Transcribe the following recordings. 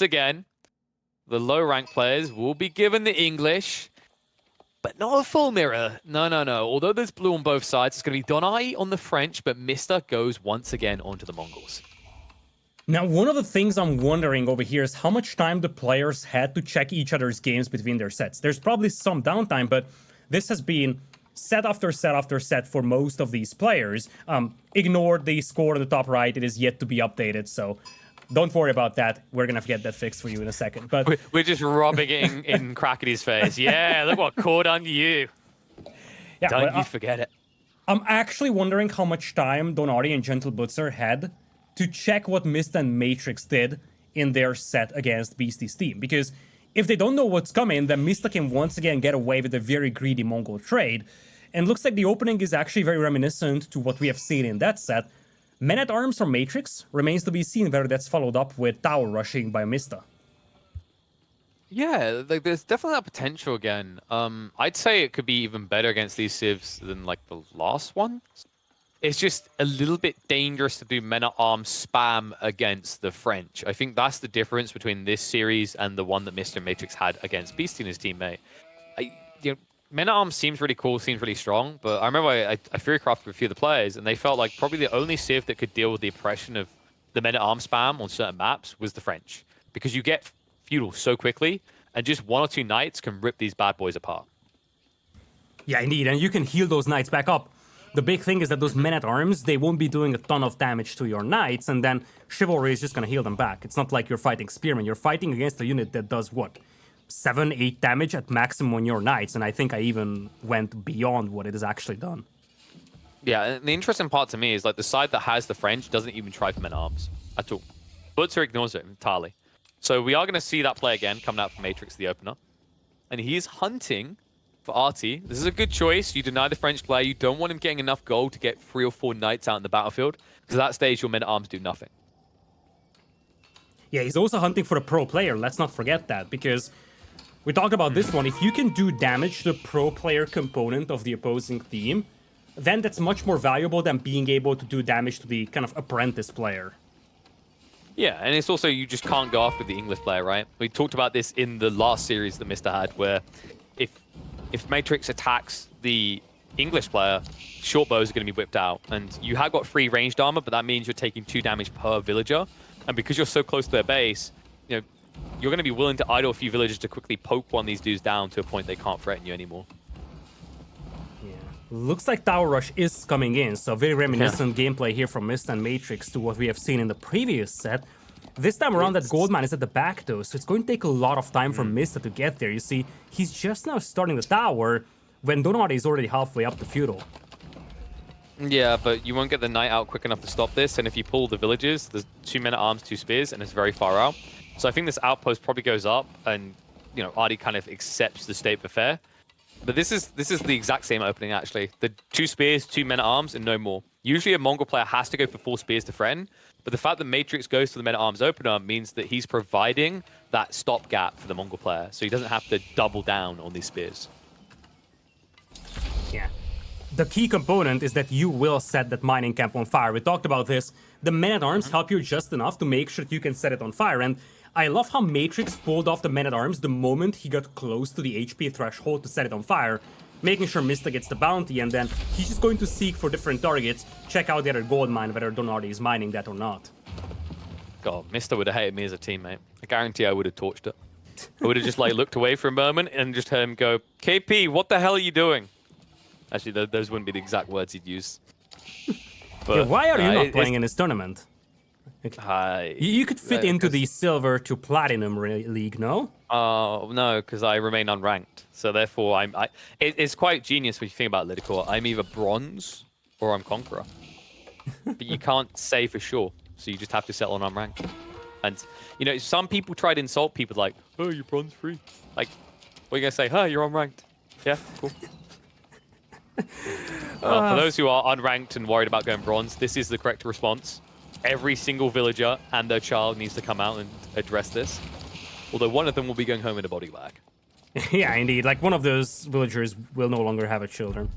again, the low rank players will be given the English, but not a full mirror. No. Although there's blue on both sides, it's going to be Donai on the French, but Mista goes once again onto the Mongols. Now, one of the things I'm wondering over here is how much time the players had to check each other's games between their sets. There's probably some downtime, but this has been set after set after set for most of these players. Ignore the score on the top right. It is yet to be updated, so don't worry about that. We're going to get that fixed for you in a second. But we're just rubbing it in Crackety's face. Yeah, look what caught on you. Yeah, don't you forget it. I'm actually wondering how much time Donati and Gentle Butzer had to check what Mista and Matrix did in their set against Beastie's team. Because if they don't know what's coming, then Mista can once again get away with a very greedy Mongol trade. And looks like the opening is actually very reminiscent to what we have seen in that set. Men-at-Arms from Matrix remains to be seen whether that's followed up with tower rushing by Mista. Yeah, like there's definitely that potential again. I'd say it could be even better against these civs than like the last one. It's just a little bit dangerous to do men-at-arms spam against the French. I think that's the difference between this series and the one that Mr. Matrix had against Beastie and his teammate. Men-at-arms seems really cool, seems really strong, but I remember I Furycrafted with a few of the players, and they felt like probably the only civ that could deal with the oppression of the men-at-arms spam on certain maps was the French. Because you get feudal so quickly, and just 1 or 2 knights can rip these bad boys apart. Yeah, indeed, and you can heal those knights back up. The big thing is that those men-at-arms, they won't be doing a ton of damage to your knights, and then Chivalry is just gonna heal them back. It's not like you're fighting Spearmen. You're fighting against a unit that does, what, 7, 8 damage at maximum on your knights, and I think I even went beyond what it has actually done. Yeah, and the interesting part to me is like the side that has the French doesn't even try for men-at-arms at all. Butzer ignores it entirely. So we are going to see that play again coming out from Matrix, the opener. And he is hunting for Artie. This is a good choice. You deny the French player. You don't want him getting enough gold to get 3 or 4 knights out in the battlefield. Because at that stage, your men-at-arms do nothing. Yeah, he's also hunting for a pro player. Let's not forget that. Because we talked about this one. If you can do damage to the pro player component of the opposing team, then that's much more valuable than being able to do damage to the kind of apprentice player. Yeah, and it's also you just can't go after the English player, right? We talked about this in the last series that Mista had, where if Matrix attacks the English player, short bows are going to be whipped out. And you have got 3 ranged armor, but that means you're taking 2 damage per villager. And because you're so close to their base, you know, you're going to be willing to idle a few villagers to quickly poke one of these dudes down to a point they can't threaten you anymore. Yeah, looks like Tower Rush is coming in, so very reminiscent gameplay here from Mista and Matrix to what we have seen in the previous set. This time around, that Goldmine is at the back though, so it's going to take a lot of time for Mista to get there. You see, he's just now starting the tower when Donati is already halfway up the feudal. Yeah, but you won't get the knight out quick enough to stop this, and if you pull the villages, there's 2 men-at-arms, 2 spears, and it's very far out. So I think this outpost probably goes up, and you know, Artie kind of accepts the state of affair. But this is the exact same opening actually. The 2 spears, 2 men-at-arms, and no more. Usually a Mongol player has to go for 4 spears to threaten, but the fact that Matrix goes to the men-at-arms opener means that he's providing that stopgap for the Mongol player, so he doesn't have to double down on these spears. Yeah. The key component is that you will set that mining camp on fire. We talked about this. The men-at-arms help you just enough to make sure that you can set it on fire, and I love how Matrix pulled off the men-at-arms the moment he got close to the HP threshold to set it on fire, making sure Mista gets the bounty, and then he's just going to seek for different targets, check out the other gold mine, whether Donati is mining that or not. God, Mista would have hated me as a teammate. I guarantee I would have torched it. I would have just like looked away for a moment and just heard him go, KP, what the hell are you doing? Actually, those wouldn't be the exact words he'd use. But, yeah, why are you not playing in this tournament? You could fit into the silver to platinum league, no? Oh, no, because I remain unranked. So therefore, it's quite genius when you think about Lidakor. I'm either bronze or I'm conqueror. But you can't say for sure. So you just have to settle on unranked. And, you know, some people try to insult people like, oh, you're bronze free. Like, what are you going to say? Huh, you're unranked. Yeah, cool. Well, for those who are unranked and worried about going bronze, this is the correct response. Every single villager and their child needs to come out and address this. Although one of them will be going home in a body bag. Yeah, indeed. Like, one of those villagers will no longer have a children.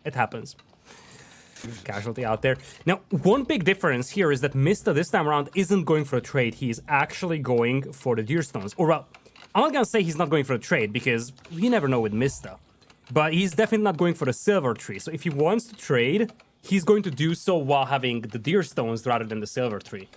It happens. Casualty out there. Now, one big difference here is that Mista this time around isn't going for a trade. He's actually going for the Deerstones. Or, well, I'm not gonna say he's not going for a trade because you never know with Mista. But he's definitely not going for the silver tree. So if he wants to trade, he's going to do so while having the Deerstones rather than the silver tree.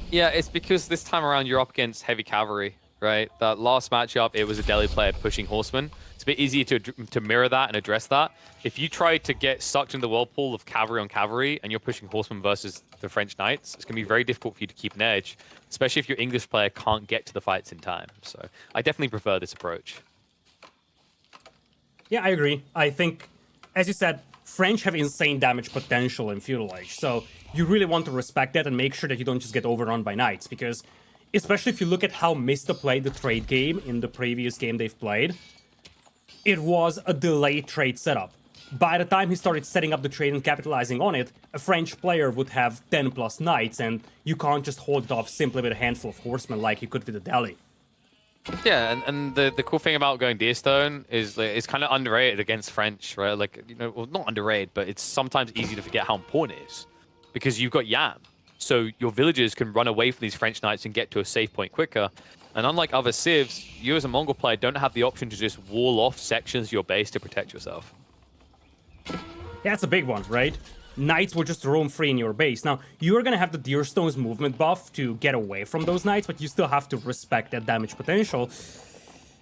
Yeah, it's because this time around you're up against heavy cavalry, right? That last matchup, it was a Delhi player pushing horsemen. It's a bit easier to mirror that and address that. If you try to get sucked in the whirlpool of cavalry on cavalry and you're pushing horsemen versus the French knights, it's going to be very difficult for you to keep an edge, especially if your English player can't get to the fights in time. So I definitely prefer this approach. Yeah, I agree. I think, as you said, French have insane damage potential in Feudal Age, so you really want to respect that and make sure that you don't just get overrun by knights, because especially if you look at how Mista played the trade game in the previous game they've played, it was a delayed trade setup. By the time he started setting up the trade and capitalizing on it, a French player would have 10 plus knights, and you can't just hold it off simply with a handful of horsemen like you could with the Delhi. Yeah, and the cool thing about going Deerstone is like, it's kind of underrated against French, right? Like, you know, well, not underrated, but it's sometimes easy to forget how important it is because you've got Yam. So your villagers can run away from these French knights and get to a safe point quicker. And unlike other civs, you as a Mongol player don't have the option to just wall off sections of your base to protect yourself. Yeah, that's a big one, right? Knights will just roam free in your base. Now, you're gonna have the Deerstone's movement buff to get away from those knights, but you still have to respect that damage potential.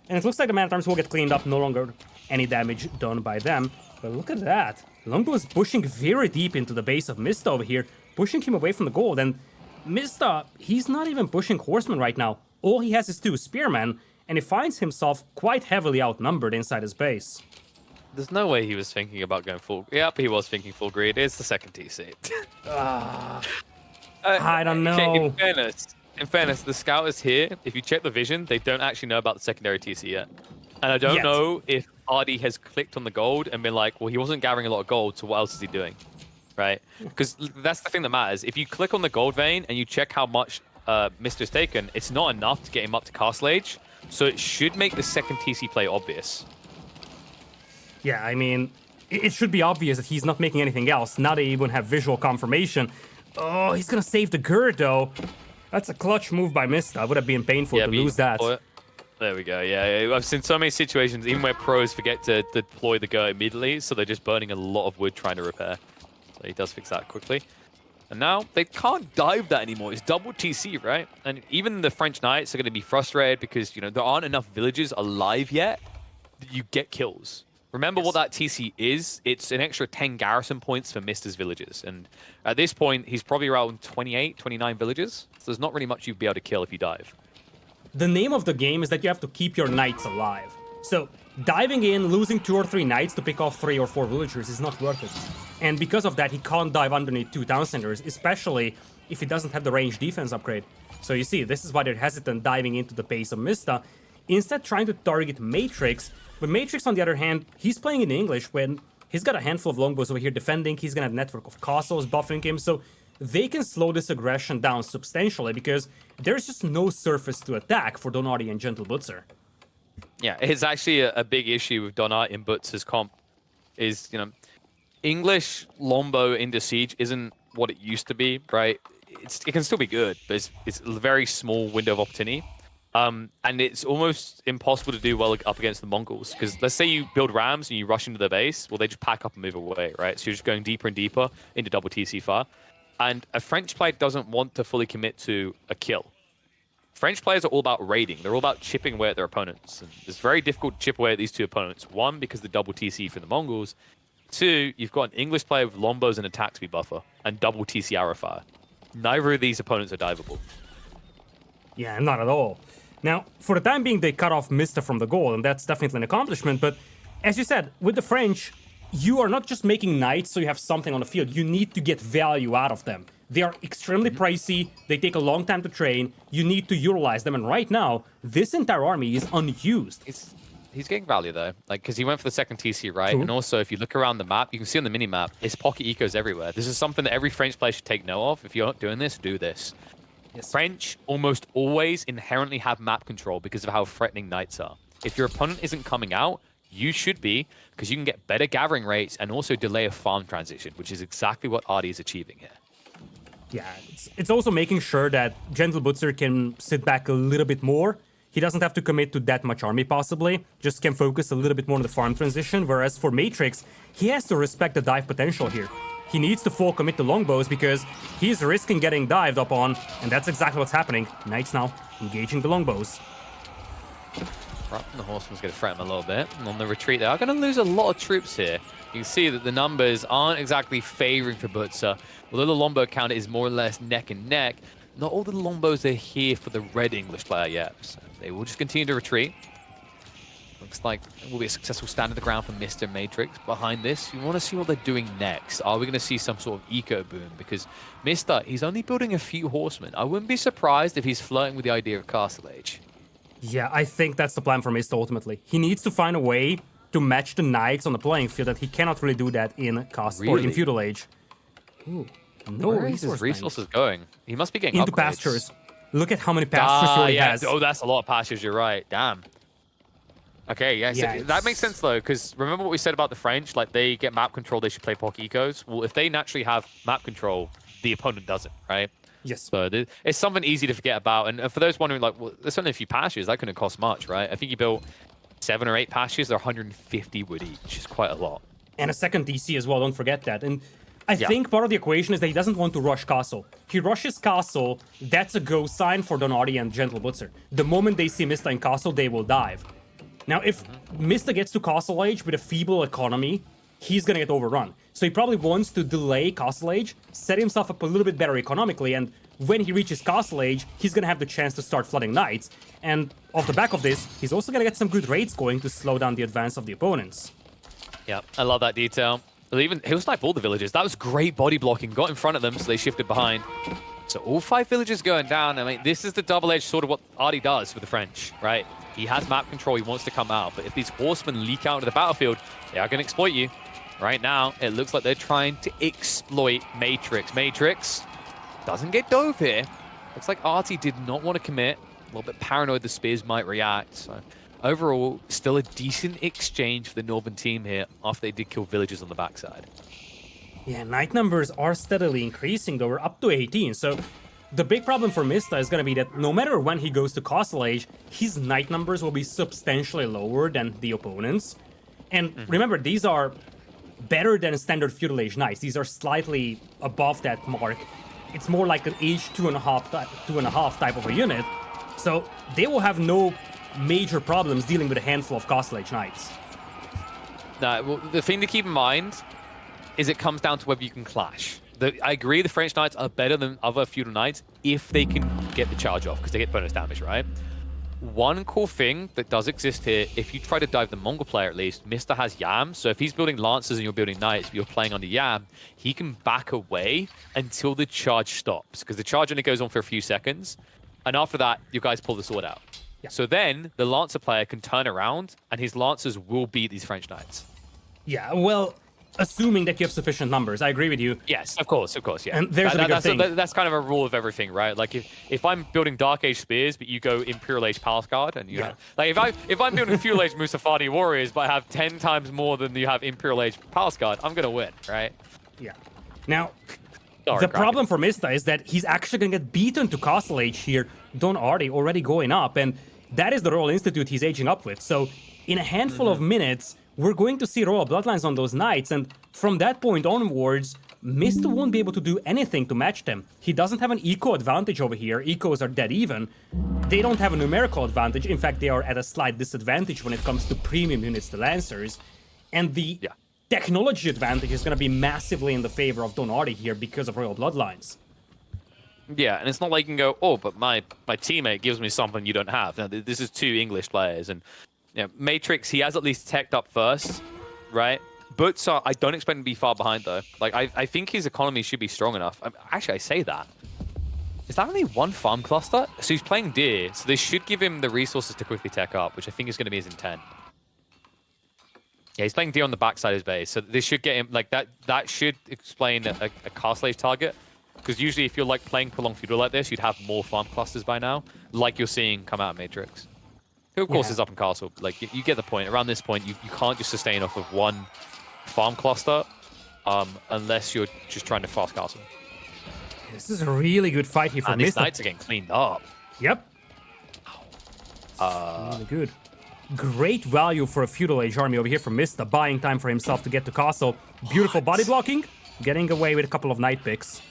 And it looks like the man-at-arms will get cleaned up, no longer any damage done by them. But look at that. Longbow is pushing very deep into the base of Mista over here, pushing him away from the gold. And Mista, he's not even pushing horsemen right now. All he has is 2 spearmen, and he finds himself quite heavily outnumbered inside his base. There's no way he was thinking about going full... Yep, he was thinking full greed. It's the second TC. I don't know. Okay, in fairness, the scouters here, if you check the vision, they don't actually know about the secondary TC yet. And I don't know if Artie has clicked on the gold and been like, well, he wasn't gathering a lot of gold, so what else is he doing? Right? Because that's the thing that matters. If you click on the gold vein and you check how much Mister's taken, it's not enough to get him up to Castle Age, so it should make the second TC play obvious. Yeah, I mean, it should be obvious that he's not making anything else. Now they even have visual confirmation. Oh, he's gonna save the Gerd, though. That's a clutch move by Mista. Would have been painful to lose that. There we go, yeah. I've seen so many situations, even where pros forget to deploy the Gerd immediately, so they're just burning a lot of wood trying to repair. So he does fix that quickly. And now they can't dive that anymore. It's double TC, right? And even the French knights are going to be frustrated because, you know, there aren't enough villages alive yet that you get kills. Remember what that TC is? It's an extra 10 garrison points for Mister's villages. And at this point, he's probably around 28, 29 villages. So there's not really much you'd be able to kill if you dive. The name of the game is that you have to keep your knights alive. So diving in, losing 2 or 3 knights to pick off 3 or 4 villagers is not worth it. And because of that, he can't dive underneath 2 town centers, especially if he doesn't have the range defense upgrade. So you see, this is why they're hesitant diving into the base of Mista, instead trying to target Matrix. But Matrix, on the other hand, he's playing in English when he's got a handful of longbows over here defending, he's gonna have a network of castles buffing him, so they can slow this aggression down substantially because there's just no surface to attack for Donati and Gentle Butzer. Yeah, it's actually a big issue with Donati and Butzer's comp is, you know, English longbow into siege isn't what it used to be, right? It can still be good, but it's a very small window of opportunity. And it's almost impossible to do well up against the Mongols, because let's say you build rams and you rush into their base, well, they just pack up and move away, right? So you're just going deeper and deeper into double TC far. And a French player doesn't want to fully commit to a kill. French players are all about raiding. They're all about chipping away at their opponents. And it's very difficult to chip away at these 2 opponents. 1, because the double TC for the Mongols. 2, you've got an English player with longbows and attack speed buffer, and double TC arrow fire. Neither of these opponents are diveable. Yeah, not at all. Now, for the time being, they cut off Mista from the goal, and that's definitely an accomplishment, but as you said, with the French, you are not just making knights so you have something on the field, you need to get value out of them. They are extremely pricey, they take a long time to train, you need to utilize them, and right now, this entire army is unused. He's getting value, though, like, because he went for the second TC, right? True. And also, if you look around the map, you can see on the mini-map, it's pocket ecos everywhere. This is something that every French player should take note of. If you're not doing this, do this. Yes. French almost always inherently have map control because of how threatening knights are. If your opponent isn't coming out, you should be, because you can get better gathering rates and also delay a farm transition, which is exactly what Artie is achieving here. Yeah, it's also making sure that Gentle Butcher can sit back a little bit more. He doesn't have to commit to that much army, possibly. Just can focus a little bit more on the farm transition, whereas for Matrix, he has to respect the dive potential here. He needs to full commit to longbows because he's risking getting dived upon, and that's exactly what's happening. Knights now engaging the longbows. Right, and the horseman's going to threaten him a little bit. And on the retreat, they are going to lose a lot of troops here. You can see that the numbers aren't exactly favoring for Butzer. Although the longbow count is more or less neck and neck, not all the longbows are here for the red English player yet. So they will just continue to retreat. Looks like it will be a successful stand of the ground for Mr. Matrix. Behind this, you want to see what they're doing next. Are we going to see some sort of eco boom? Because Mr., he's only building a few horsemen. I wouldn't be surprised if he's flirting with the idea of Castle Age. Yeah, I think that's the plan for Mista ultimately. He needs to find a way to match the knights on the playing field that he cannot really do that in or in Feudal Age. Ooh, no Where is his resources going? He must be getting into upgrades. Pastures. Look at how many pastures he already has. Oh, that's a lot of pastures, you're right. Damn. Okay, yeah, so that makes sense though, because remember what we said about the French? Like, they get map control, they should play POC ecos. Well, if they naturally have map control, the opponent doesn't, right? Yes. So it's something easy to forget about. And for those wondering, like, well, there's only a few pastures. That couldn't cost much, right? I think you built 7 or 8 pastures. They're 150 wood each, which is quite a lot. And a second DC as well, don't forget that. And I think part of the equation is that he doesn't want to rush Castle. He rushes Castle, that's a go sign for Donardi and Gentle Butzer. The moment they see Mista in Castle, they will dive. Now, if Mista gets to Castle Age with a feeble economy, he's gonna get overrun. So he probably wants to delay Castle Age, set himself up a little bit better economically, and when he reaches Castle Age, he's gonna have the chance to start flooding knights. And off the back of this, he's also gonna get some good raids going to slow down the advance of the opponents. Yeah, I love that detail. He'll snipe all the villages. That was great body blocking. Got in front of them, so they shifted behind. So all 5 villages going down. I mean, this is the double-edged sword of what Artie does with the French, right? He has map control. He wants to come out. But if these horsemen leak out into the battlefield, they are going to exploit you. Right now, it looks like they're trying to exploit Matrix. Matrix doesn't get dove here. Looks like Artie did not want to commit. A little bit paranoid the spears might react. So overall, still a decent exchange for the Northern team here after they did kill villagers on the backside. Yeah, knight numbers are steadily increasing, though. We're up to 18, so the big problem for Mista is going to be that no matter when he goes to Castle Age, his knight numbers will be substantially lower than the opponents. And remember, these are better than standard Feudal Age knights. These are slightly above that mark. It's more like an Age 2.5 type of a unit. So they will have no major problems dealing with a handful of Castle Age knights. Well, the thing to keep in mind is it comes down to whether you can clash. I agree the French knights are better than other feudal knights if they can get the charge off, because they get bonus damage, right? One cool thing that does exist here, if you try to dive the Mongol player at least, Mista has Yam, so if he's building Lancers and you're building Knights, but you're playing on the Yam, he can back away until the charge stops, because the charge only goes on for a few seconds, and after that, you guys pull the sword out. Yeah. So then, the Lancer player can turn around, and his Lancers will beat these French Knights. Yeah, well, assuming that you have sufficient numbers, I agree with you. Yes, of course, yeah. And there's another thing. That's kind of a rule of everything, right? Like if I'm building Dark Age spears, but you go Imperial Age Palace Guard, and you have, like if I'm building Feudal Age Musafadi warriors, but I have 10 times more than you have Imperial Age Palace Guard, I'm gonna win, right? Yeah. Now, the problem for Mista is that he's actually gonna get beaten to Castle Age here. Don Artie already going up, and that is the Royal Institute he's aging up with. So in a handful of minutes, we're going to see Royal Bloodlines on those knights, and from that point onwards, Mista won't be able to do anything to match them. He doesn't have an eco advantage over here. Ecos are dead even. They don't have a numerical advantage. In fact, they are at a slight disadvantage when it comes to premium units to Lancers. And the technology advantage is going to be massively in the favor of Don Artie here because of Royal Bloodlines. Yeah, and it's not like you can go, oh, but my teammate gives me something you don't have. Now, this is 2 English players, and Matrix, he has at least teched up first, right? But I don't expect him to be far behind, though. Like, I think his economy should be strong enough. Actually, I say that. Is that only 1 farm cluster? So he's playing Deer, so they should give him the resources to quickly tech up, which I think is going to be his intent. Yeah, he's playing Deer on the backside of his base, so this should get him, like, that should explain a Castle Age target. Because usually if you're, like, playing Prolonged Feudal like this, you'd have more farm clusters by now, like you're seeing come out of Matrix. Who, of course, Yeah. is up in castle. Like, you get the point. Around this point, you can't just sustain off of one farm cluster unless you're just trying to fast castle. This is a really good fight here for And these Mista. knights are getting cleaned up. Yep. Really good. Great value for a feudal age army over here from Mista, buying time for himself to get to castle. Beautiful body blocking, getting away with a couple of knight picks.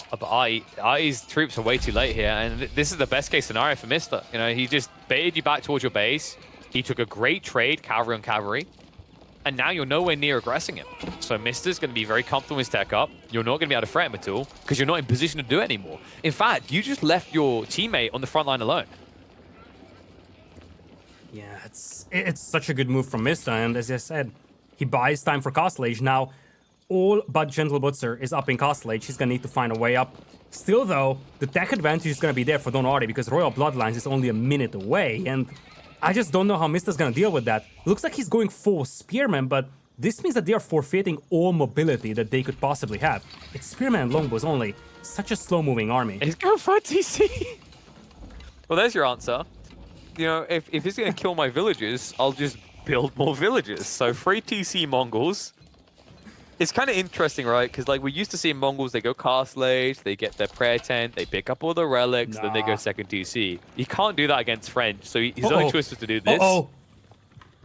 But Artie's troops are way too late here, and this is the best case scenario for Mista. You know, he just baited you back towards your base. He took a great trade, cavalry on cavalry, and now you're nowhere near aggressing him. So Mista's going to be very comfortable with his tech up. You're not going to be able to threat him at all because you're not in position to do it anymore. In fact, you just left your teammate on the front line alone. Yeah, it's such a good move from Mista, and as I said, he buys time for castle age. Now, all but Gentle Butzer is up in castle age. He's gonna need to find a way up. Still, though, the tech advantage is gonna be there for Don Artie because Royal Bloodlines is only a minute away, and I just don't know how Mista's gonna deal with that. Looks like he's going full Spearman, but this means that they are forfeiting all mobility that they could possibly have. It's Spearman and Longbows only. Such a slow-moving army. He's going for a TC. Well, there's your answer. You know, if he's going to kill my villagers, I'll just build more villages. So free TC Mongols. It's kind of interesting, right? Because like we're used to seeing Mongols, they go castle age, they get their prayer tent, they pick up all the relics, then they go second TC. You can't do that against French, so his only choice was to do this.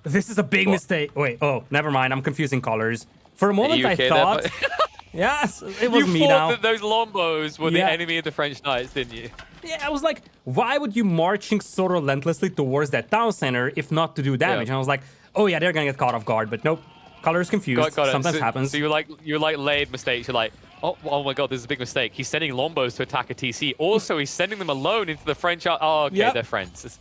This is a big mistake. Wait, never mind. I'm confusing colors. For a moment, I okay thought... there, Yes, it was you me thought now. that those Lombos were the Yeah. enemy of the French knights, didn't you? Yeah, I was like, why would you marching so relentlessly towards that town center if not to do damage? Yeah. And I was like, oh yeah, they're gonna get caught off guard, but nope. Colors confused. Got it. Sometimes happens. So you're like laid mistakes. You're like, oh my god, this is a big mistake. He's sending Lombos to attack a TC. Also, he's sending them alone into the French. Oh, okay, Yep. they're friends.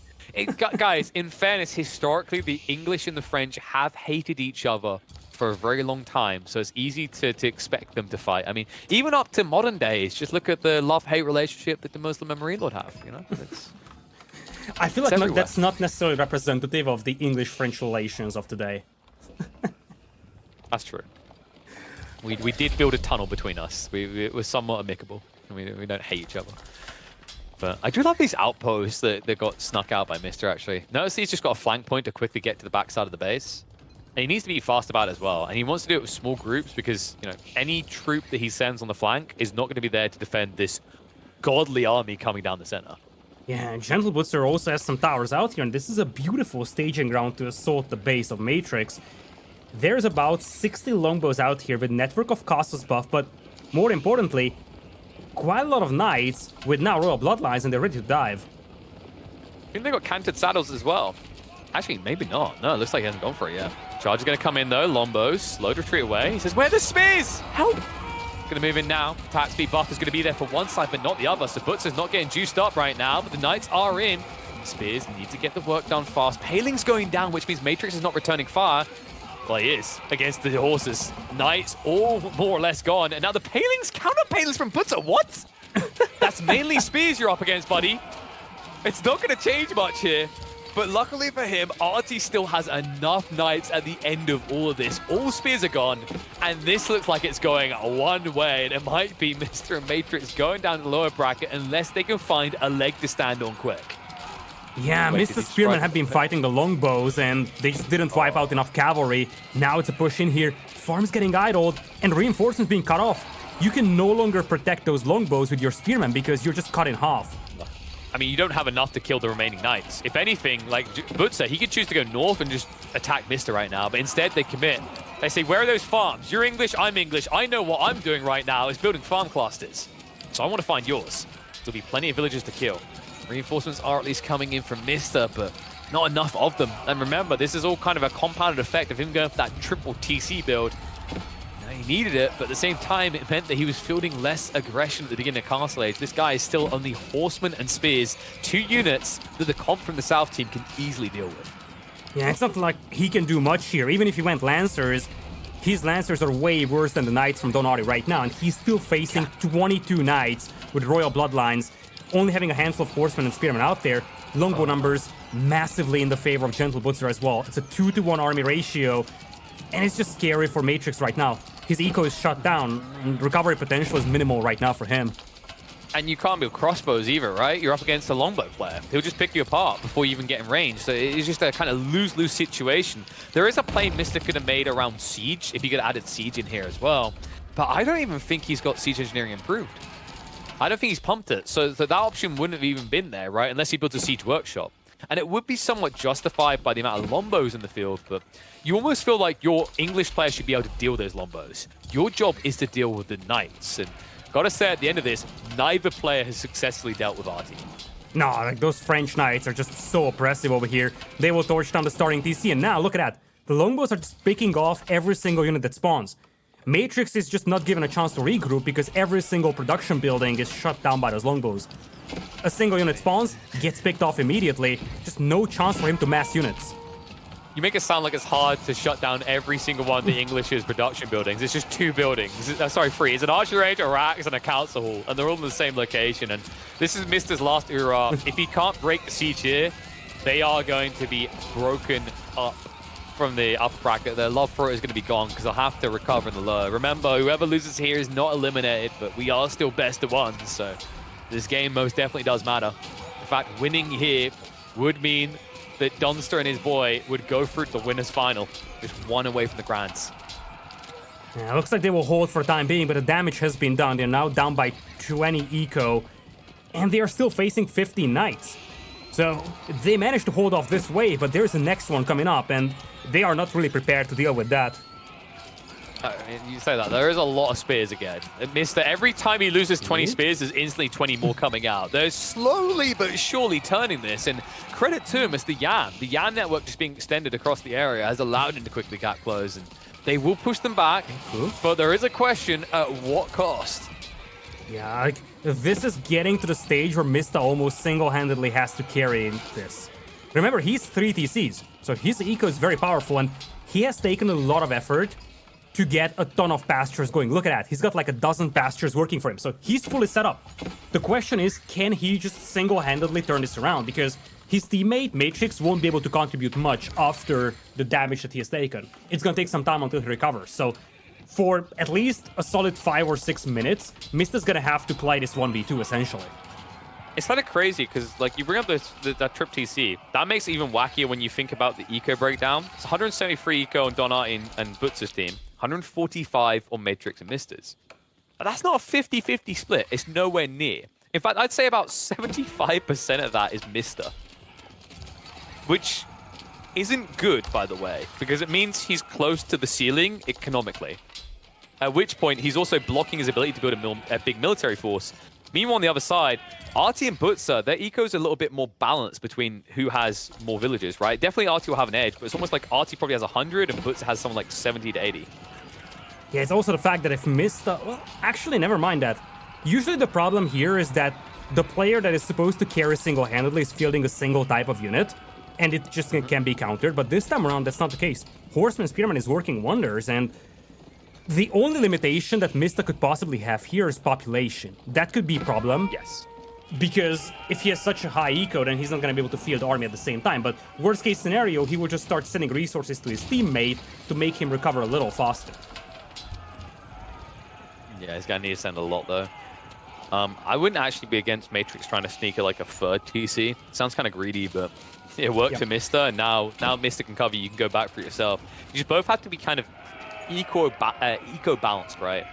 Guys, in fairness, historically, the English and the French have hated each other for a very long time, so it's easy to expect them to fight. I mean, even up to modern days, just look at the love-hate relationship that the Muslim and Marine Lord have, you know? I feel like everywhere. that's not necessarily representative of the English-French relations of today. That's true. We did build a tunnel between us. We were somewhat amicable. We don't hate each other. But I do love these outposts that got snuck out by Mista, actually. Notice he's just got a flank point to quickly get to the backside of the base. And he needs to be fast about it as well. And he wants to do it with small groups because, you know, any troop that he sends on the flank is not going to be there to defend this godly army coming down the center. Yeah, and Gentle Butzer also has some towers out here, and this is a beautiful staging ground to assault the base of Matrix. There's about 60 longbows out here with Network of Castles buff, but more importantly, quite a lot of knights with now Royal Bloodlines, and they're ready to dive. I think they got canted saddles as well. Actually, maybe not. No, it looks like he hasn't gone for it yet. Charge is going to come in, though. Lombos, slow to retreat away. He says, where are the spears? Help! Going to move in now. Attack speed buff is going to be there for one side, but not the other. So Butzer's not getting juiced up right now, but the Knights are in. Spears need to get the work done fast. Paling's going down, which means Matrix is not returning fire. Well, he is against the horses. Knights all more or less gone. And now the Palings, counter Palings from Butzer. What? That's mainly spears you're up against, buddy. It's not going to change much here. But luckily for him, Artie still has enough knights at the end of all of this. All spears are gone, and this looks like it's going one way. And it might be Mr. and Matrix going down the lower bracket unless they can find a leg to stand on quick. Yeah, Mr. Spearman have been fighting the longbows, and they just didn't wipe out enough cavalry. Now it's a push in here. Farm's getting idled, and reinforcements being cut off. You can no longer protect those longbows with your spearmen because you're just cut in half. I mean, you don't have enough to kill the remaining knights. If anything, like Butzer, he could choose to go north and just attack Mr. right now, but instead they commit. They say, where are those farms? You're English, I'm English. I know what I'm doing right now is building farm clusters. So I want to find yours. There'll be plenty of villages to kill. Reinforcements are at least coming in from Mr., but not enough of them. And remember, this is all kind of a compounded effect of him going for that triple TC build. He needed it, but at the same time, it meant that he was fielding less aggression at the beginning of Castle Age. This guy is still only horsemen and spears, 2 units that the comp from the South team can easily deal with. Yeah, it's not like he can do much here. Even if he went Lancers, his Lancers are way worse than the Knights from Don Artie right now, and he's still facing 22 Knights with Royal Bloodlines, only having a handful of horsemen and spearmen out there. Longbow numbers massively in the favor of Gentle Butzer as well. It's a 2-to-1 army ratio, and it's just scary for Matrix right now. His eco is shut down, and recovery potential is minimal right now for him. And you can't build crossbows either, right? You're up against a longbow player. He'll just pick you apart before you even get in range. So it's just a kind of lose-lose situation. There is a play Mista could have made around Siege, if he could have added Siege in here as well. But I don't even think he's got Siege Engineering improved. I don't think he's pumped it. So that option wouldn't have even been there, right? Unless he built a Siege Workshop. And it would be somewhat justified by the amount of lombos in the field, but you almost feel like your English player should be able to deal with those lombos. Your job is to deal with the knights. And gotta say, at the end of this, neither player has successfully dealt with Artie. No, like those French knights are just so oppressive over here. They will torch down the starting TC, and now look at that. The longbows are just picking off every single unit that spawns. Matrix is just not given a chance to regroup because every single production building is shut down by those longbows. A single unit spawns, gets picked off immediately, just no chance for him to mass units. You make it sound like it's hard to shut down every single one of the English's production buildings. It's just 2 buildings. Sorry, 3. It's an archery range, a racks, and a council hall, and they're all in the same location. And this is Mista's last hurrah. If he can't break the siege here, they are going to be broken up from the upper bracket. Their love for it is going to be gone because they'll have to recover in the lower. Remember, whoever loses here is not eliminated, but we are still best of 1, so this game most definitely does matter. In fact, winning here would mean that Dunster and his boy would go through to the winners final, just 1 away from the Grands. Yeah, looks like they will hold for the time being, but the damage has been done. They're now down by 20 eco, and they are still facing 50 knights. So they managed to hold off this wave, but there's the next one coming up, and they are not really prepared to deal with that. I mean, you say that, there is a lot of spears again. Mista, every time he loses 20 spears, there's instantly 20 more coming out. They're slowly but surely turning this, and credit to him, it's the Yan. The Yan network just being extended across the area has allowed him to quickly gap close, and they will push them back, but there is a question, at what cost? Yeah, like, this is getting to the stage where Mista almost single-handedly has to carry this. Remember, he's 3 TCs, so his eco is very powerful, and he has taken a lot of effort to get a ton of pastures going. Look at that. He's got like a dozen pastures working for him, so he's fully set up. The question is, can he just single-handedly turn this around? Because his teammate, Matrix, won't be able to contribute much after the damage that he has taken. It's gonna take some time until he recovers, so for at least a solid 5 or 6 minutes, Mista's gonna have to play this 1v2, essentially. It's kind of crazy because, like, you bring up that trip TC. That makes it even wackier when you think about the eco breakdown. It's 173 eco on Don Artie and Butzer's team, 145 on Matrix and Mista's. But that's not a 50-50 split. It's nowhere near. In fact, I'd say about 75% of that is Mista. Which isn't good, by the way, because it means he's close to the ceiling economically. At which point, he's also blocking his ability to build a big military force. Meanwhile, on the other side, Artie and Butzer, their eco's a little bit more balanced between who has more villages, right? Definitely Artie will have an edge, but it's almost like Artie probably has 100 and Butzer has something like 70 to 80. Yeah, it's also the fact that if Mista... Well, actually, never mind that. Usually the problem here is that the player that is supposed to carry single-handedly is fielding a single type of unit, and it just can be countered, but this time around, that's not the case. Horseman Spearman is working wonders, and the only limitation that Mista could possibly have here is population. That could be a problem. Yes. Because if he has such a high eco, then he's not going to be able to field army at the same time. But worst case scenario, he will just start sending resources to his teammate to make him recover a little faster. Yeah, he's going to need to send a lot, though. I wouldn't actually be against Matrix trying to sneak like a 3rd TC. Sounds kind of greedy, but it worked for Mista, and now Mista can cover you. You can go back for yourself. You just both have to be kind of eco-balanced, right?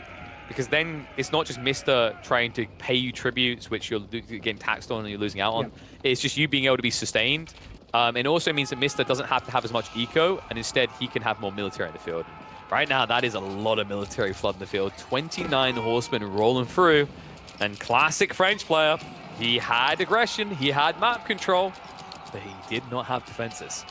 Because then it's not just Mista trying to pay you tributes, which you're getting taxed on and you're losing out on. It's just you being able to be sustained. It also means that Mista doesn't have to have as much eco, and instead he can have more military in the field. Right now, that is a lot of military flood in the field. 29 horsemen rolling through, and classic French player. He had aggression, he had map control, but he did not have defenses.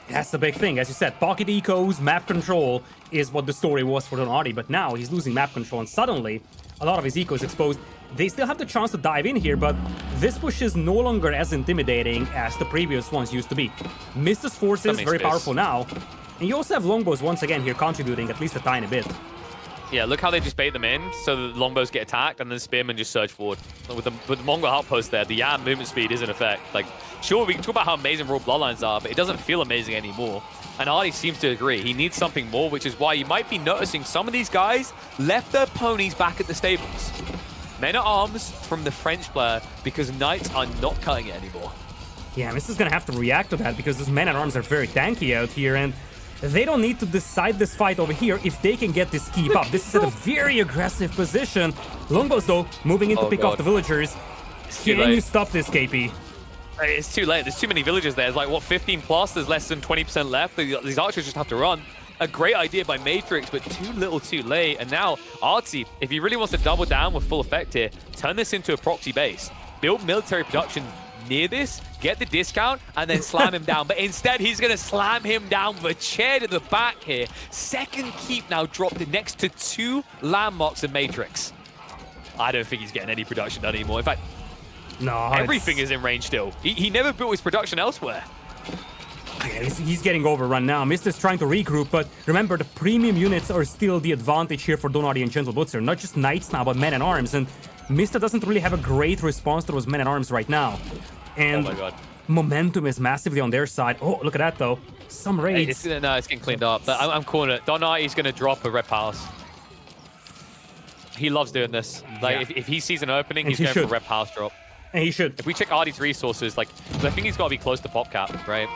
That's the big thing. As you said, pocket ecos, map control is what the story was for Don Artie, but now he's losing map control, and suddenly a lot of his eco is exposed. They still have the chance to dive in here, but this push is no longer as intimidating as the previous ones used to be. Mista's forces very powerful now, and you also have longbows once again here contributing at least a tiny bit. Yeah, look how they just bait them in, so the longbows get attacked, and then spearmen just surge forward. With the Mongol outpost there, the Yan movement speed is in effect. Like, sure, we can talk about how amazing Royal Bloodlines are, but it doesn't feel amazing anymore. And Artie seems to agree. He needs something more, which is why you might be noticing some of these guys left their ponies back at the stables. Men-at-Arms from the French player because Knights are not cutting it anymore. Yeah, this is gonna have to react to that because those men-at-arms are very tanky out here, and they don't need to decide this fight over here if they can get this keep up. This is at a very aggressive position. Longbows, though, moving in to pick off the villagers. Can you stop this, KP? It's too late. There's too many villagers there. There's like, what, 15 plus? There's less than 20% left. These archers just have to run. A great idea by Matrix, but too little too late. And now, Artie, if he really wants to double down with full effect here, turn this into a proxy base. Build military production near this, get the discount, and then slam him down. But instead, he's going to slam him down with a chair to the back here. Second keep now dropped next to 2 landmarks in Matrix. I don't think he's getting any production done anymore. In fact, no, everything is in range still. He never built his production elsewhere. Yeah, he's getting overrun now. Mista's trying to regroup, but remember, the premium units are still the advantage here for Donati and Gentle Butzer. Not just Knights now, but Men-at-Arms. And Mista doesn't really have a great response to those Men-at-Arms right now. And oh my god, momentum is massively on their side. Oh, look at that, though. Some raids. It's getting cleaned up. But I'm calling it. Donati's going to drop a Red Palace. He loves doing this. Like, if he sees an opening, he's going for a Red Palace drop. And he should. If we check Artie's resources, like, I think he's got to be close to pop cap, right?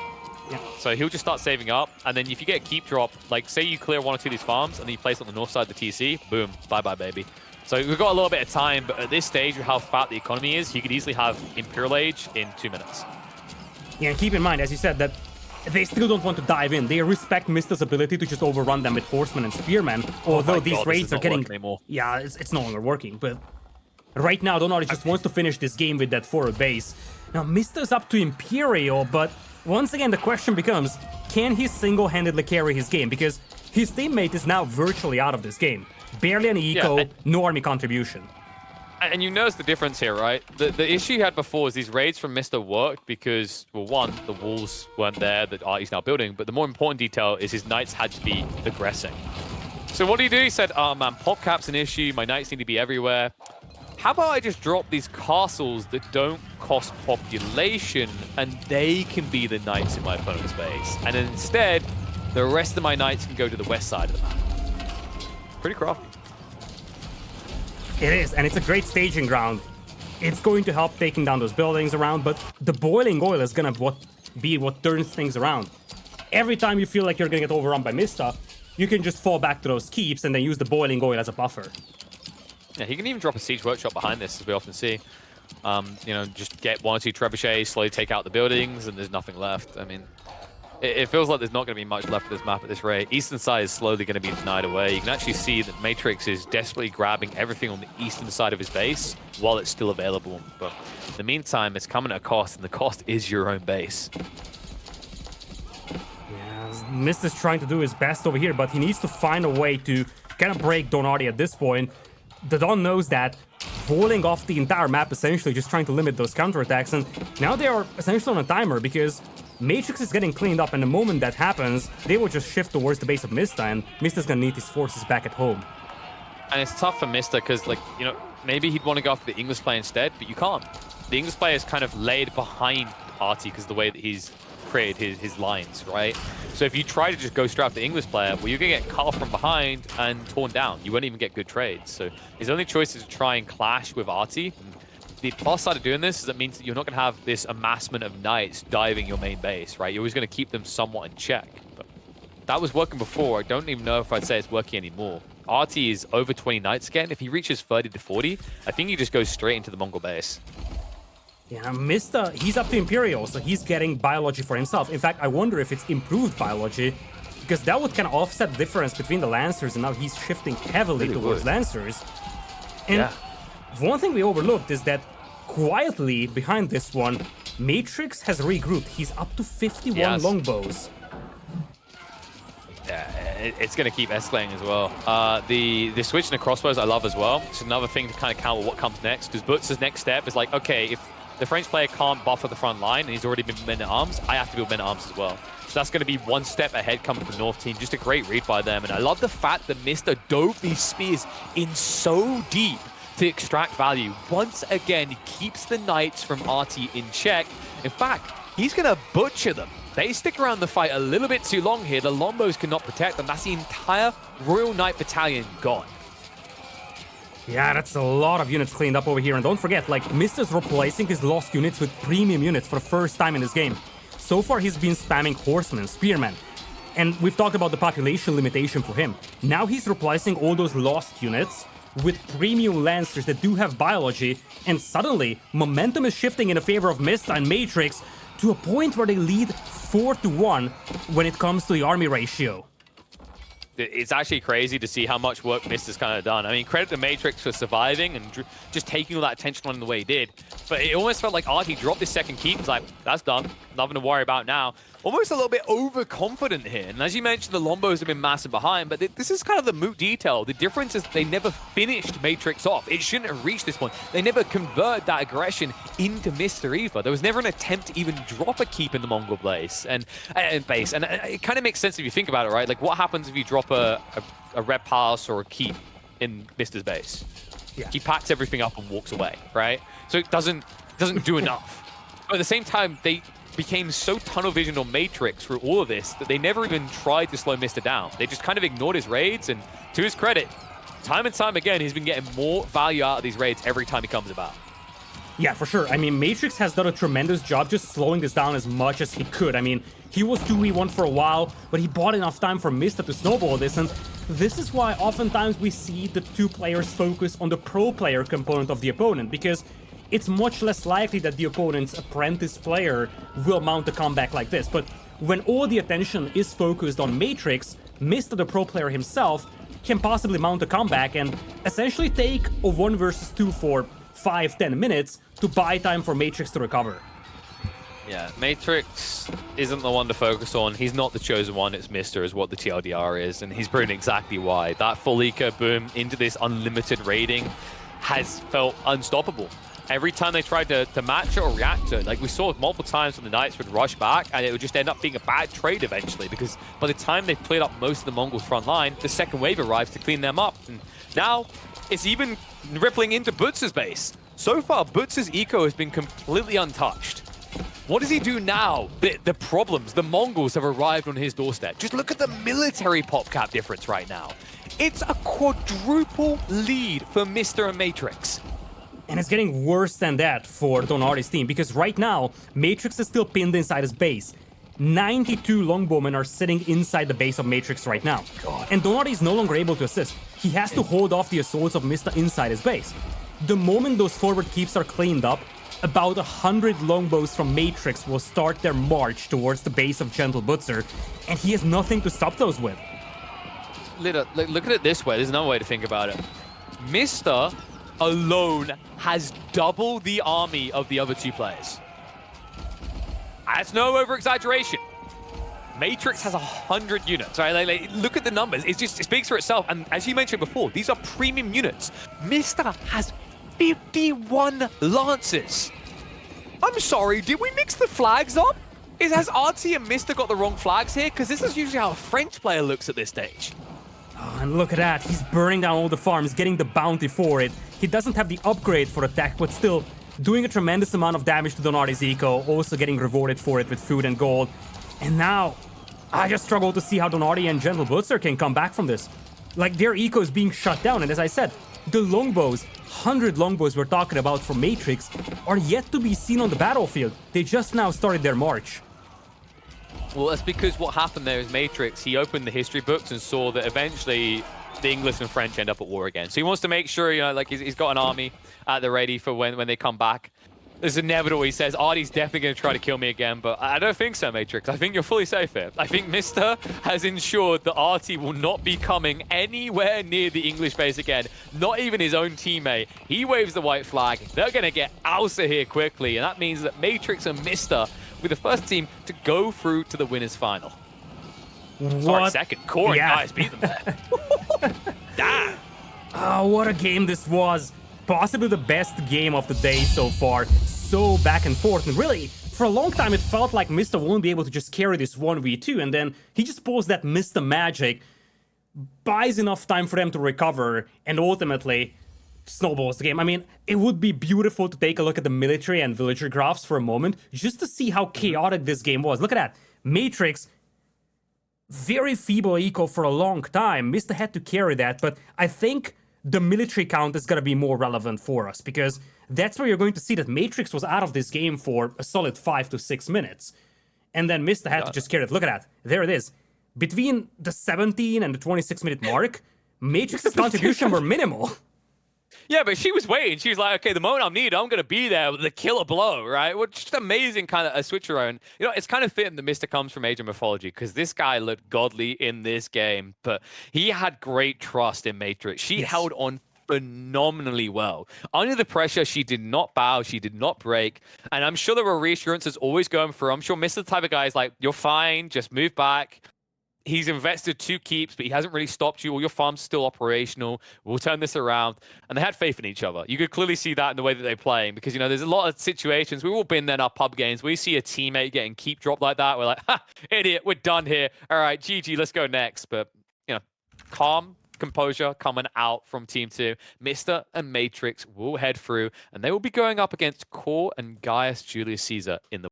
Yeah. So he'll just start saving up, and then if you get a keep drop, like, say you clear 1 or 2 of these farms, and then you place it on the north side of the TC, boom, bye-bye, baby. So we've got a little bit of time, but at this stage, with how fat the economy is, he could easily have Imperial Age in 2 minutes. Yeah, and keep in mind, as you said, that they still don't want to dive in. They respect Mista's ability to just overrun them with Horsemen and Spearmen, although these raids are getting... Yeah, it's no longer working, but... Right now, Donati just wants to finish this game with that forward base. Now, Mista's up to Imperial, but once again, the question becomes, can he single-handedly carry his game? Because his teammate is now virtually out of this game. Barely any eco, no army contribution. And you notice the difference here, right? The issue you had before is these raids from Mista worked because, well, one, the walls weren't there that Artie's now building, but the more important detail is his knights had to be aggressing. So what did he do? He said, oh man, pop cap's an issue, my knights need to be everywhere. How about I just drop these castles that don't cost population and they can be the knights in my opponent's base? And then instead, the rest of my knights can go to the west side of the map. Pretty crafty. It is, and it's a great staging ground. It's going to help taking down those buildings around, but the boiling oil is gonna be what turns things around. Every time you feel like you're gonna get overrun by Mista, you can just fall back to those keeps and then use the boiling oil as a buffer. Yeah, he can even drop a siege workshop behind this, as we often see. You know, just get 1 or 2 trebuchets, slowly take out the buildings, and there's nothing left. I mean, it feels like there's not going to be much left of this map at this rate. Eastern side is slowly going to be denied away. You can actually see that Matrix is desperately grabbing everything on the eastern side of his base while it's still available. But in the meantime, it's coming at a cost, and the cost is your own base. Yeah, Mista's trying to do his best over here, but he needs to find a way to kind of break Donati at this point. The Don knows that, voling off the entire map, essentially just trying to limit those counterattacks, and now they are essentially on a timer because Matrix is getting cleaned up, and the moment that happens, they will just shift towards the base of Mista, and Mista's gonna need his forces back at home. And it's tough for Mista because, like, you know, maybe he'd want to go after the English player instead, but you can't. The English player is kind of laid behind Artie because the way that he's created his lines, right? So if you try to just go straight after the English player, well, you're going to get cut off from behind and torn down. You won't even get good trades. So his only choice is to try and clash with Artie. The plus side of doing this is it means that you're not going to have this amassment of knights diving your main base, right? You're always going to keep them somewhat in check. But that was working before. I don't even know if I'd say it's working anymore. Artie is over 20 knights again. If he reaches 30 to 40, I think he just goes straight into the Mongol base. Yeah, Mista, he's up to Imperial, so he's getting biology for himself. In fact, I wonder if it's improved biology, because that would kind of offset the difference between the Lancers, and now he's shifting heavily towards Lancers. And one thing we overlooked is that quietly behind this one, Matrix has regrouped. He's up to 51 longbows. Yeah, it's going to keep escalating as well. The switch in the crossbows I love as well. It's another thing to kind of counter what comes next, because Butz's next step is like, okay, if the French player can't buffer the front line and he's already been men-at-arms, I have to build men-at-arms as well. So that's going to be one step ahead coming to the North team. Just a great read by them. And I love the fact that Mista dove these spears in so deep to extract value. Once again, he keeps the Knights from Artie in check. In fact, he's going to butcher them. They stick around the fight a little bit too long here. The Longbows cannot protect them. That's the entire Royal Knight Battalion gone. Yeah, that's a lot of units cleaned up over here. And don't forget, like, Mista's replacing his lost units with premium units for the first time in this game. So far, he's been spamming horsemen and spearmen. And we've talked about the population limitation for him. Now he's replacing all those lost units with premium lancers that do have biology, and suddenly, momentum is shifting in the favor of Mista and Matrix to a point where they lead 4-1 when it comes to the army ratio. It's actually crazy to see how much work Mista's kind of done. I mean, credit to Matrix for surviving and just taking all that attention on the way he did. But it almost felt like Artie dropped his second keep. He's like, that's done. Nothing to worry about now. Almost a little bit overconfident here. And as you mentioned, the Lombos have been massive behind, but this is kind of the moot detail. The difference is they never finished Matrix off. It shouldn't have reached this point. They never convert that aggression into Mr. either. There was never an attempt to even drop a keep in the Mongol base. And it kind of makes sense if you think about it, right? Like, what happens if you drop a red pass or a keep in Mr.'s base? Yeah. He packs everything up and walks away, right? So it doesn't do enough. But at the same time, they became so tunnel visioned on Matrix through all of this that they never even tried to slow Mr. down. They just kind of ignored his raids, and to his credit, time and time again, he's been getting more value out of these raids every time he comes about. Yeah, for sure. I mean, Matrix has done a tremendous job just slowing this down as much as he could. I mean, he was 2v1 for a while, but he bought enough time for Mista to snowball this, and this is why oftentimes we see the two players focus on the pro player component of the opponent, because it's much less likely that the opponent's apprentice player will mount a comeback like this. But when all the attention is focused on Matrix, Mista, the pro player himself, can possibly mount a comeback and essentially take a 1 versus 2 for 5-10 minutes to buy time for Matrix to recover. Yeah, Matrix isn't the one to focus on. He's not the chosen one. It's Mr. is what the TLDR is, and he's proven exactly why. That full eco boom into this unlimited raiding has felt unstoppable. Every time they tried to match it or react to it, like we saw multiple times when the Knights would rush back, and it would just end up being a bad trade eventually, because by the time they've cleared up most of the Mongols' front line, the second wave arrives to clean them up. And now it's even rippling into Butz's base. So far, Butz's eco has been completely untouched. What does he do now? The problems, the Mongols have arrived on his doorstep. Just look at the military pop cap difference right now. It's a quadruple lead for Mr. and Matrix. And it's getting worse than that for Don Artie's team, because right now, Matrix is still pinned inside his base. 92 longbowmen are sitting inside the base of Matrix right now. God. And Don Artie is no longer able to assist. He has to hold off the assaults of Mista inside his base. The moment those forward keeps are cleaned up, about 100 longbows from Matrix will start their march towards the base of Gentle Butzer, and he has nothing to stop those with. Look at it this way. There's another way to think about it. Mista alone has double the army of the other two players. That's no over-exaggeration. Matrix has 100 units, right? Like, look at the numbers. It speaks for itself. And as you mentioned before, these are premium units. Mista has 51 Lancers. I'm sorry, did we mix the flags up? Has Artie and Mista got the wrong flags here? Because this is usually how a French player looks at this stage. Oh, and look at that. He's burning down all the farms, getting the bounty for it. He doesn't have the upgrade for attack, but still doing a tremendous amount of damage to Don Artie's eco, also getting rewarded for it with food and gold. And now, I just struggle to see how Don Artie and Gentle Butzer can come back from this. Like, their eco is being shut down, and as I said, the longbows, 100 longbows we're talking about for Matrix, are yet to be seen on the battlefield. They just now started their march. Well, that's because what happened there is Matrix, he opened the history books and saw that eventually the English and French end up at war again. So he wants to make sure, you know, like he's got an army at the ready for when they come back. It's inevitable, he says, Artie's definitely going to try to kill me again, but I don't think so, Matrix. I think you're fully safe here. I think Mista has ensured that Artie will not be coming anywhere near the English base again, not even his own teammate. He waves the white flag. They're going to get Alsa here quickly, and that means that Matrix and Mista with the first team to go through to the winners final. What? Sorry, second. Core and guys beat them there. Damn. Oh, what a game this was. Possibly the best game of the day so far. So back and forth, and really, for a long time it felt like Mista won't be able to just carry this 1v2, and then he just pulls that Mista magic, buys enough time for them to recover, and ultimately snowballs the game. I mean, it would be beautiful to take a look at the military and villager graphs for a moment, just to see how chaotic this game was. Look at that. Matrix, very feeble eco for a long time. Mista had to carry that, but I think the military count is going to be more relevant for us, because that's where you're going to see that Matrix was out of this game for a solid 5 to 6 minutes. And then Mista had to just carry it. Look at that. There it is. Between the 17 and the 26-minute mark, Matrix's contribution were minimal. Yeah, but she was waiting. She was like, okay, the moment I'm needed, I'm going to be there with the killer blow, right? Which just amazing kind of a switch around. You know, it's kind of fitting that Mista comes from Age of Mythology, because this guy looked godly in this game, but he had great trust in Matrix. She held on phenomenally well. Under the pressure, she did not bow, she did not break, and I'm sure there were reassurances always going through. I'm sure Mista's the type of guy is like, you're fine, just move back. He's invested 2 keeps, but he hasn't really stopped you. All your farm's still operational. We'll turn this around. And they had faith in each other. You could clearly see that in the way that they're playing, because, you know, there's a lot of situations. We've all been there in our pub games. We see a teammate getting keep dropped like that. We're like, ha, idiot, we're done here. All right, GG, let's go next. But, you know, calm, composure coming out from Team 2. Mista and Matrix will head through, and they will be going up against Core and Gaius Julius Caesar in the